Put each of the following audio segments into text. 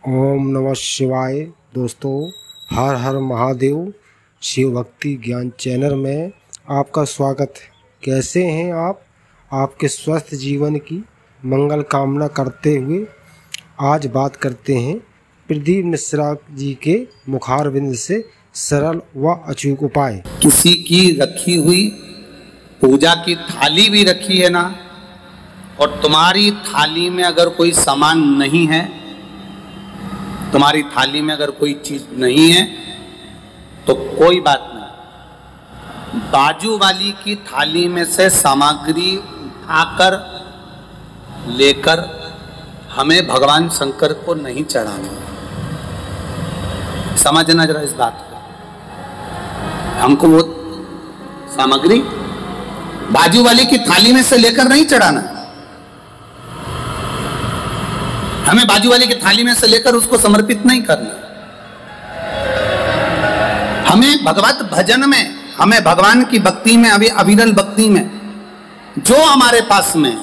ओम नमः शिवाय। दोस्तों, हर हर महादेव शिव भक्ति ज्ञान चैनल में आपका स्वागत है। कैसे हैं आप? आपके स्वस्थ जीवन की मंगल कामना करते हुए आज बात करते हैं प्रदीप मिश्रा जी के मुखारविंद से सरल व अचूक उपाय। किसी की रखी हुई पूजा की थाली भी रखी है ना, और तुम्हारी थाली में अगर कोई सामान नहीं है, तुम्हारी थाली में अगर कोई चीज नहीं है तो कोई बात नहीं, बाजू वाली की थाली में से सामग्री उठाकर लेकर हमें भगवान शंकर को नहीं चढ़ाना। समझना जरा इस बात को। हमको वो सामग्री बाजू वाली की थाली में से लेकर नहीं चढ़ाना, हमें बाजू वाले की थाली में से लेकर उसको समर्पित नहीं करना। हमें भगवत भजन में, हमें भगवान की भक्ति में, अभी अविरल भक्ति में जो हमारे पास में,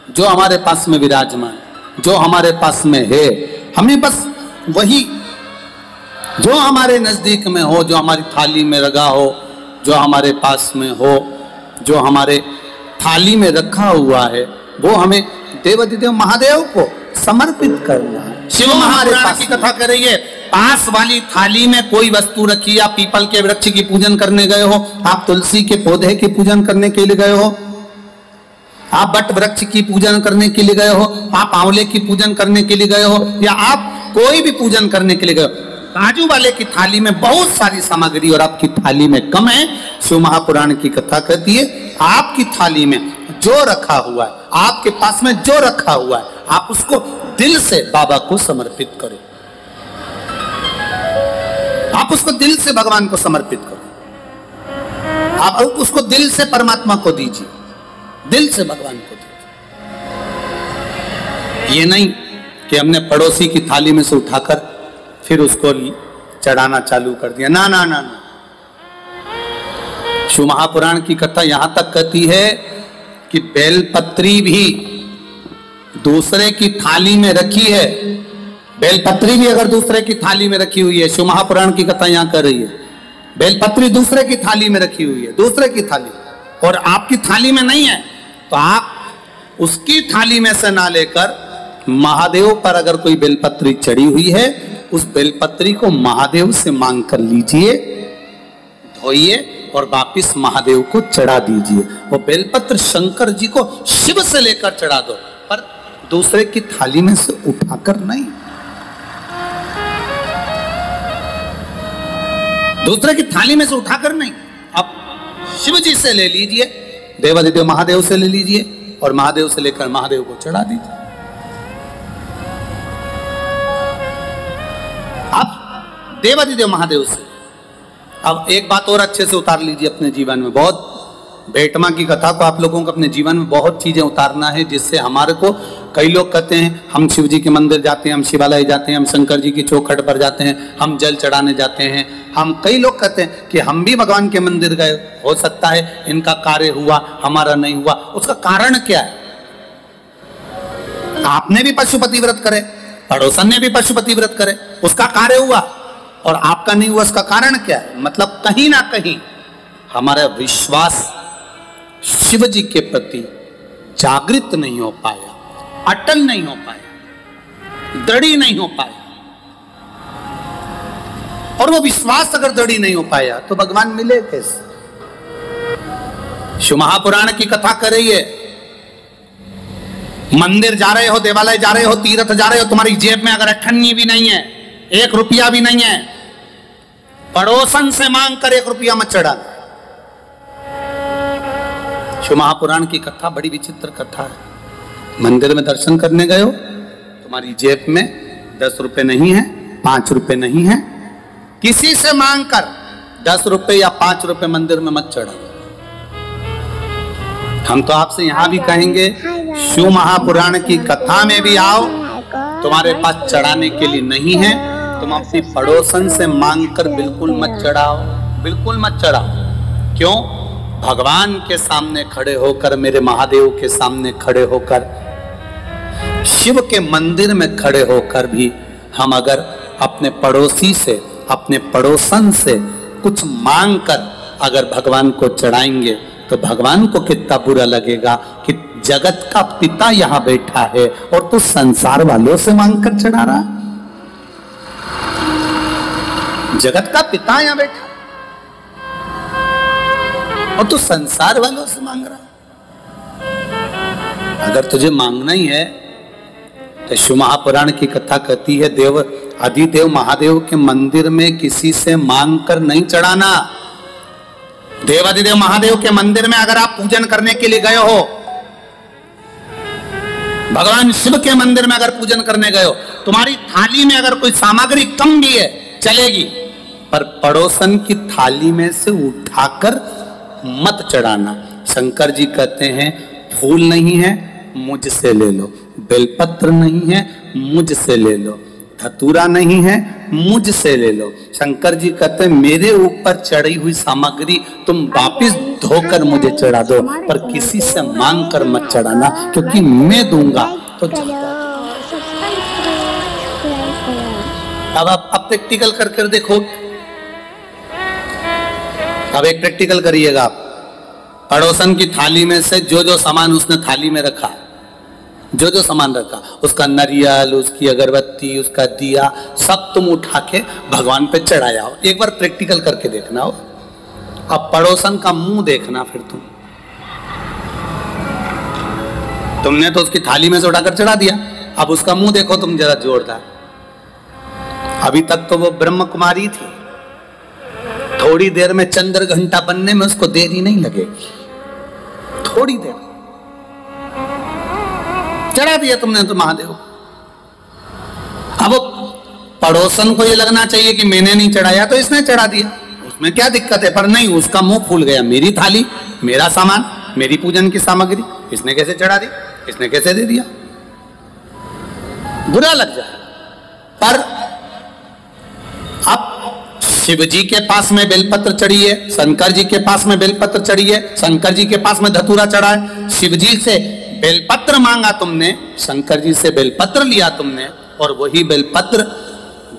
जो हमारे पास में विराजमान, जो हमारे पास में है, हमें बस वही जो हमारे नजदीक में हो, जो हमारी थाली में रखा हो, जो हमारे पास में हो, जो हमारे थाली में रखा हुआ है, वो हमें देवाधिदेव महादेव को समर्पित करना है। शिव महापुराण की कथा कर रही है, पास वाली थाली में कोई वस्तु रखी, आप पीपल के वृक्ष की पूजन करने गए हो, आप तुलसी के पौधे की पूजन करने के लिए गए हो, आप बट वृक्ष की पूजन करने के लिए गए हो, आप आंवले की पूजन करने के लिए गए हो, या आप कोई भी पूजन करने के लिए गए हो, बाजू वाले की थाली में बहुत सारी सामग्री और आपकी थाली में कम है। शिव महापुराण की कथा कहती है, आपकी थाली में जो रखा हुआ है, आपके पास में जो रखा हुआ है, आप उसको दिल से बाबा को समर्पित करो। आप उसको दिल से भगवान को समर्पित करो। आप उसको दिल से परमात्मा को दीजिए, दिल से भगवान को दीजिए। ये नहीं कि हमने पड़ोसी की थाली में से उठाकर फिर उसको चढ़ाना चालू कर दिया। ना ना ना ना। शिव महापुराण की कथा यहां तक कहती है कि बेलपत्री भी दूसरे की थाली में रखी है, बेलपत्री भी अगर दूसरे की थाली में रखी हुई है, शिव महापुराण की कथा यहां कर रही है, बेलपत्री दूसरे की थाली में रखी हुई है, दूसरे की थाली, और आपकी थाली में नहीं है, तो आप उसकी थाली में से ना लेकर महादेव पर अगर कोई बेलपत्री चढ़ी हुई है, उस बेलपत्री को महादेव से मांग कर लीजिए, धोइए और वापिस महादेव को चढ़ा दीजिए। वो बेलपत्र शंकर जी को शिव से लेकर चढ़ा दो, पर दूसरे की थाली में से उठाकर नहीं, दूसरे की थाली में से उठाकर नहीं। अब शिव जी से ले लीजिए, देवाधिदेव महादेव से ले लीजिए और महादेव से लेकर महादेव को चढ़ा दीजिए। अब देवाधिदेव महादेव से अब एक बात और अच्छे से उतार लीजिए अपने जीवन में। बहुत भेटमा की कथा को आप लोगों को अपने जीवन में बहुत चीजें उतारना है, जिससे हमारे को, कई लोग कहते हैं हम शिव जी के मंदिर जाते हैं, हम शिवालय जाते हैं, हम शंकर जी की चौखट पर जाते हैं, हम जल चढ़ाने जाते हैं, हम, कई लोग कहते हैं कि हम भी भगवान के मंदिर गए, हो सकता है इनका कार्य हुआ, हमारा नहीं हुआ। उसका कारण क्या है? आपने भी पशुपति व्रत करे, पड़ोसन ने भी पशुपति व्रत करे, उसका कार्य हुआ और आपका नहीं हुआ, उसका कारण क्या है? मतलब कहीं ना कहीं हमारा विश्वास शिव जी के प्रति जागृत नहीं हो पाया, अटल नहीं हो पाया, दृढ़ नहीं हो पाया। और वो विश्वास अगर दृढ़ नहीं हो पाया तो भगवान मिले कैसे? शिव महापुराण की कथा कर रही है, मंदिर जा रहे हो, देवालय जा रहे हो, तीर्थ जा रहे हो, तुम्हारी जेब में अगर अठन्नी भी नहीं है, 1 रुपया भी नहीं है, पड़ोसन से मांग कर 1 रुपया मत चढ़ा। शिव महापुराण की कथा बड़ी विचित्र कथा है। मंदिर में दर्शन करने गए हो, तुम्हारी जेब में 10 रुपए नहीं है, 5 रुपए नहीं है, किसी से मांग कर 10 रुपए या 5 रुपए मंदिर में मत चढ़ा। हम तो आपसे यहां भी कहेंगे, शिव महापुराण की कथा में भी आओ, तुम्हारे पास चढ़ाने के लिए नहीं है, तुम अपनी पड़ोसन से मांग कर बिल्कुल मत चढ़ाओ, बिल्कुल मत चढ़ाओ। क्यों? भगवान के सामने खड़े होकर, मेरे महादेव के सामने खड़े होकर, शिव के मंदिर में खड़े होकर भी हम अगर अपने पड़ोसी से, अपने पड़ोसन से कुछ मांग कर अगर भगवान को चढ़ाएंगे तो भगवान को कितना बुरा लगेगा कि जगत का पिता यहां बैठा है और तू संसार वालों से मांग कर चढ़ा रहा। जगत का पिता यहां बैठा और तू संसार वालों से मांग रहा। अगर तुझे मांगना ही है तो शिव महापुराण की कथा कहती है, देव अधिदेव महादेव के मंदिर में किसी से मांग कर नहीं चढ़ाना। देव अधिदेव महादेव के मंदिर में अगर आप पूजन करने के लिए गए हो, भगवान शिव के मंदिर में अगर पूजन करने गए हो, तुम्हारी थाली में अगर कोई सामग्री कम भी है चलेगी, पर पड़ोसन की थाली में से उठाकर मत चढ़ाना। शंकर जी कहते हैं फूल नहीं है मुझसे ले लो, बेलपत्र नहीं है मुझसे ले लो, धतूरा नहीं है मुझसे ले लो। शंकर जी कहते हैं मेरे ऊपर चढ़ी हुई सामग्री तुम वापिस धोकर मुझे चढ़ा दो, पर किसी से मांग कर मत चढ़ाना, क्योंकि मैं दूंगा तो अब आप प्रैक्टिकल करके देखो। अब एक प्रैक्टिकल करिएगा आप, पड़ोसन की थाली में से जो जो सामान उसने थाली में रखा, जो जो सामान रखा, उसका नारियल, उसकी अगरबत्ती, उसका दिया, सब तुम उठा के भगवान पे चढ़ाया हो। एक बार प्रैक्टिकल करके देखना हो। अब पड़ोसन का मुंह देखना, फिर तुमने तो उसकी थाली में से उठाकर चढ़ा दिया, अब उसका मुंह देखो तुम जरा जोरदार। अभी तक तो वो ब्रह्म कुमारी थी, थोड़ी देर में चंद्र घंटा बनने में उसको देरी नहीं लगेगी, थोड़ी देर चढ़ा दिया तुमने तो महादेव। अब पड़ोसन को ये लगना चाहिए कि मैंने नहीं चढ़ाया तो इसने चढ़ा दिया, उसमें क्या दिक्कत है, पर नहीं, उसका मुंह फूल गया। मेरी थाली, मेरा सामान, मेरी पूजन की सामग्री इसने कैसे चढ़ा दी, इसने कैसे दे दिया, बुरा लग जाए। पर अब शिव जी के पास में बेलपत्र चढ़ी है, शंकर जी के पास में बेलपत्र चढ़ी है, शंकर जी के पास में धतूरा चढ़ा है। शिव जी से बेलपत्र मांगा तुमने, शंकर जी से बेलपत्र लिया तुमने, और वही बेलपत्र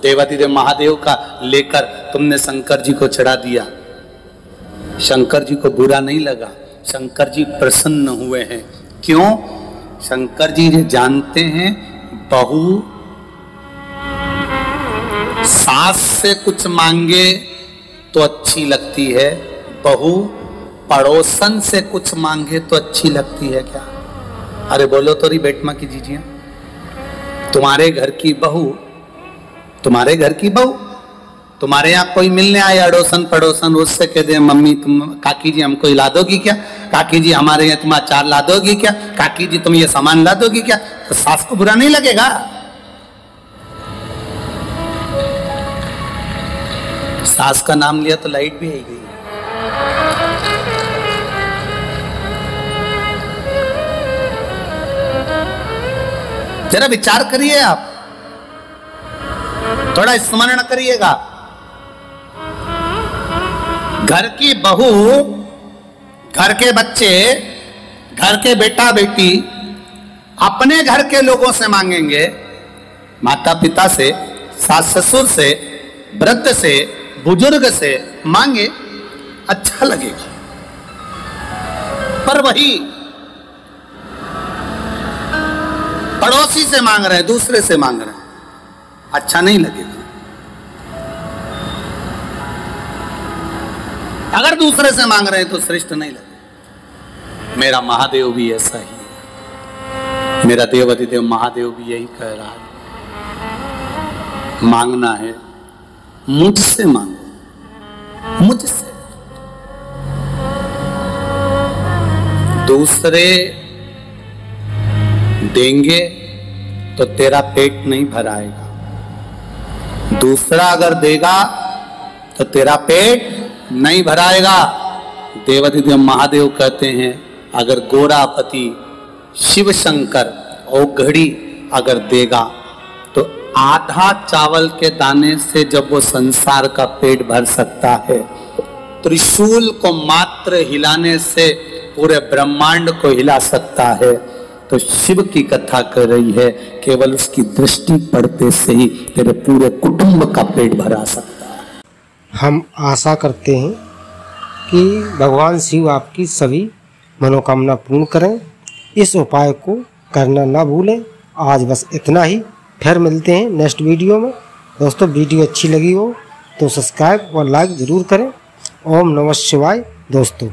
देवाधिदेव महादेव का लेकर तुमने शंकर जी को चढ़ा दिया। शंकर जी को बुरा नहीं लगा, शंकर जी प्रसन्न हुए हैं। क्यों? शंकर जी ये जानते हैं बहू सास से कुछ मांगे तो अच्छी लगती है, बहू पड़ोसन से कुछ मांगे तो अच्छी लगती है क्या? अरे बोलो तो री बेटमा की जीजिए, तुम्हारे घर की बहू, तुम्हारे घर की बहू, तुम्हारे यहाँ कोई मिलने आए अड़ोसन पड़ोसन, उससे कह दे मम्मी तुम, काकी जी हमको ला दोगी क्या, काकी जी हमारे यहाँ तुम अचार ला दोगी क्या, काकी जी तुम ये सामान ला दोगी क्या, तो सास को बुरा नहीं लगेगा? सास का नाम लिया तो लाइट भी आई गई। जरा विचार करिए आप, थोड़ा स्मरण करिएगा। घर की बहू, घर के बच्चे, घर के बेटा बेटी अपने घर के लोगों से मांगेंगे, माता पिता से, सास ससुर से, वृद्ध से, बुजुर्ग से मांगे, अच्छा लगेगा। पर वही पड़ोसी से मांग रहे हैं, दूसरे से मांग रहे हैं, अच्छा नहीं लगेगा। अगर दूसरे से मांग रहे हैं तो श्रेष्ठ नहीं लगेगा। मेरा महादेव भी ऐसा ही है, मेरा देवाधिदेव महादेव भी यही कह रहा है, मांगना है मुझसे मांगो, मुझसे। दूसरे देंगे तो तेरा पेट नहीं भराएगा, दूसरा अगर देगा तो तेरा पेट नहीं भराएगा। देवाधिदेव महादेव कहते हैं अगर गोरापति शिव शंकर औघड़ी अगर देगा तो आधा चावल के दाने से जब वो संसार का पेट भर सकता है, त्रिशूल को मात्र हिलाने से पूरे ब्रह्मांड को हिला सकता है। तो शिव की कथा कर रही है, केवल उसकी दृष्टि पड़ते से ही तेरे पूरे कुटुंब का पेट भरा सकता है। हम आशा करते हैं कि भगवान शिव आपकी सभी मनोकामना पूर्ण करें। इस उपाय को करना ना भूलें। आज बस इतना ही, फिर मिलते हैं नेक्स्ट वीडियो में। दोस्तों वीडियो अच्छी लगी हो तो सब्सक्राइब और लाइक ज़रूर करें। ओम नमः शिवाय दोस्तों।